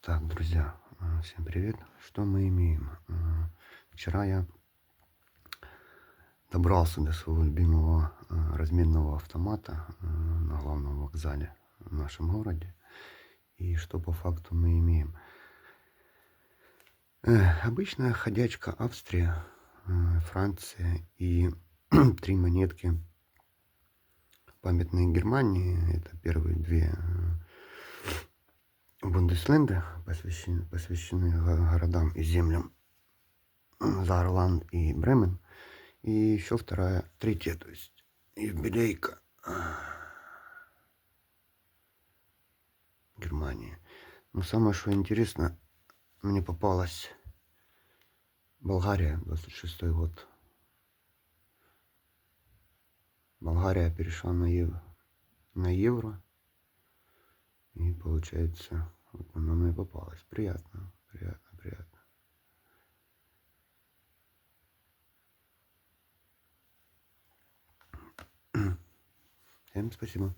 Так, друзья, всем привет. Что мы имеем? Вчера я добрался до своего любимого разменного автомата на главном вокзале в нашем городе. И что по факту мы имеем? Обычная ходячка Австрия, Франция и три монетки памятные Германии. Это первые две Бундесленды, посвящены городам и землям Зарланд и Бремен. И еще третья, то есть юбилейка Германии. Но самое, что интересно, мне попалась Болгария, 26-й год. Болгария перешла на евро. И получается, вот она мне попалась. Приятно, приятно, приятно. Всем спасибо.